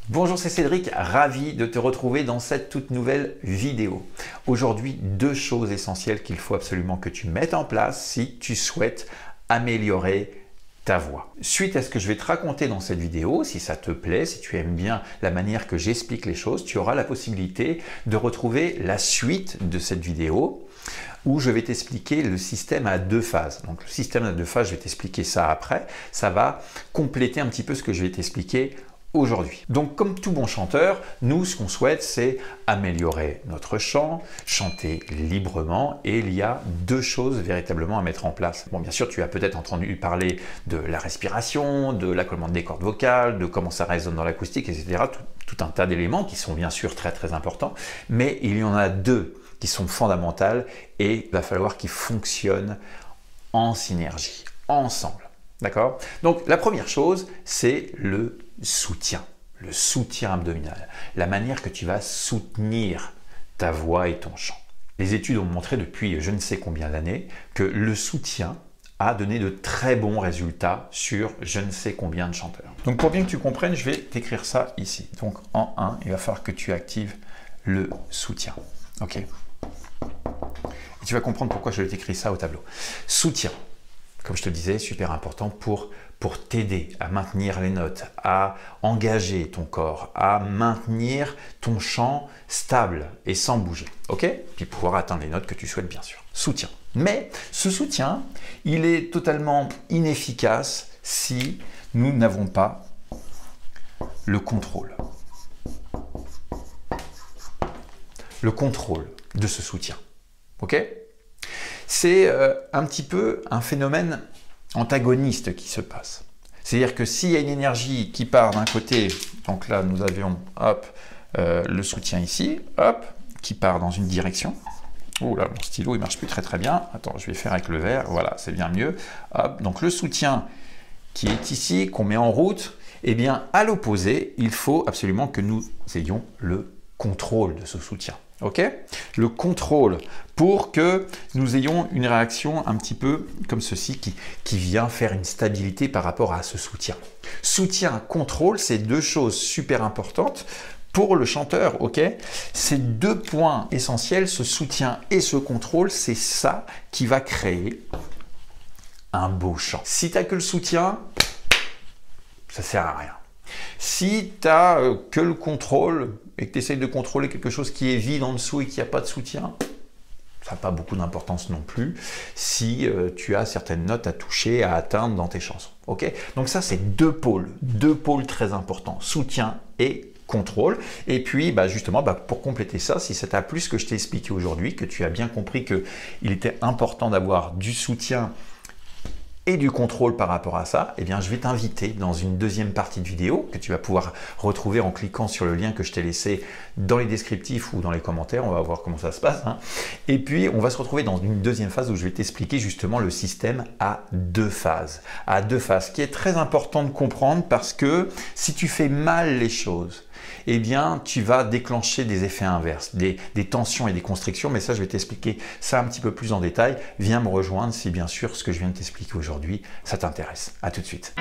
Bonjour, c'est Cédric, ravi de te retrouver dans cette toute nouvelle vidéo. Aujourd'hui, deux choses essentielles qu'il faut absolument que tu mettes en place si tu souhaites améliorer ta voix. Suite à ce que je vais te raconter dans cette vidéo, si ça te plaît, si tu aimes bien la manière que j'explique les choses, tu auras la possibilité de retrouver la suite de cette vidéo où je vais t'expliquer le système à deux phases. Donc le système à deux phases, je vais t'expliquer ça après. Ça va compléter un petit peu ce que je vais t'expliquer aujourd'hui. Donc comme tout bon chanteur, nous ce qu'on souhaite c'est améliorer notre chant, chanter librement, et il y a deux choses véritablement à mettre en place. Bon, bien sûr tu as peut-être entendu parler de la respiration, de l'accollement des cordes vocales, de comment ça résonne dans l'acoustique, etc. Tout un tas d'éléments qui sont bien sûr très importants, mais il y en a deux qui sont fondamentales et il va falloir qu'ils fonctionnent en synergie, ensemble. D'accord? Donc la première chose, c'est le soutien abdominal, la manière que tu vas soutenir ta voix et ton chant. Les études ont montré depuis je ne sais combien d'années que le soutien a donné de très bons résultats sur je ne sais combien de chanteurs. Donc pour bien que tu comprennes, je vais t'écrire ça ici. Donc en 1, il va falloir que tu actives le soutien. Ok? Et tu vas comprendre pourquoi je t'écris ça au tableau. Soutien. Comme je te le disais, super important pour t'aider à maintenir les notes, à engager ton corps, à maintenir ton chant stable et sans bouger. Ok? Puis pouvoir atteindre les notes que tu souhaites, bien sûr. Soutien. Mais ce soutien, il est totalement inefficace si nous n'avons pas le contrôle. Le contrôle de ce soutien. Ok? C'est un petit peu un phénomène antagoniste qui se passe. C'est-à-dire que s'il y a une énergie qui part d'un côté, donc là nous avions hop, le soutien ici, hop, qui part dans une direction. Oh là, mon stylo il marche plus très bien. Attends, je vais faire avec le vert, voilà, c'est bien mieux. Hop, donc le soutien qui est ici, qu'on met en route, eh bien à l'opposé, il faut absolument que nous ayons le contrôle de ce soutien. Ok? Le contrôle pour que nous ayons une réaction un petit peu comme ceci qui vient faire une stabilité par rapport à ce soutien. Soutien, contrôle, c'est deux choses super importantes pour le chanteur. Ok? Ces deux points essentiels, ce soutien et ce contrôle, c'est ça qui va créer un beau chant. Si tu n'as que le soutien, ça sert à rien. Si tu n'as que le contrôle et que tu essayes de contrôler quelque chose qui est vide en dessous et qui n'a pas de soutien, ça n'a pas beaucoup d'importance non plus si tu as certaines notes à toucher, à atteindre dans tes chansons. Ok? Donc ça, c'est deux pôles très importants, soutien et contrôle. Et puis justement, pour compléter ça, si ça t'a plu ce que je t'ai expliqué aujourd'hui, que tu as bien compris qu'il était important d'avoir du soutien et du contrôle par rapport à ça, eh bien, je vais t'inviter dans une deuxième partie de vidéo que tu vas pouvoir retrouver en cliquant sur le lien que je t'ai laissé dans les descriptifs ou dans les commentaires. On va voir comment ça se passe. Et puis, on va se retrouver dans une deuxième phase où je vais t'expliquer justement le système à deux phases. À deux phases, qui est très important de comprendre parce que si tu fais mal les choses, eh bien, tu vas déclencher des effets inverses, des tensions et des constrictions. Mais ça, je vais t'expliquer ça un petit peu plus en détail. Viens me rejoindre si bien sûr ce que je viens de t'expliquer aujourd'hui, ça t'intéresse. À tout de suite.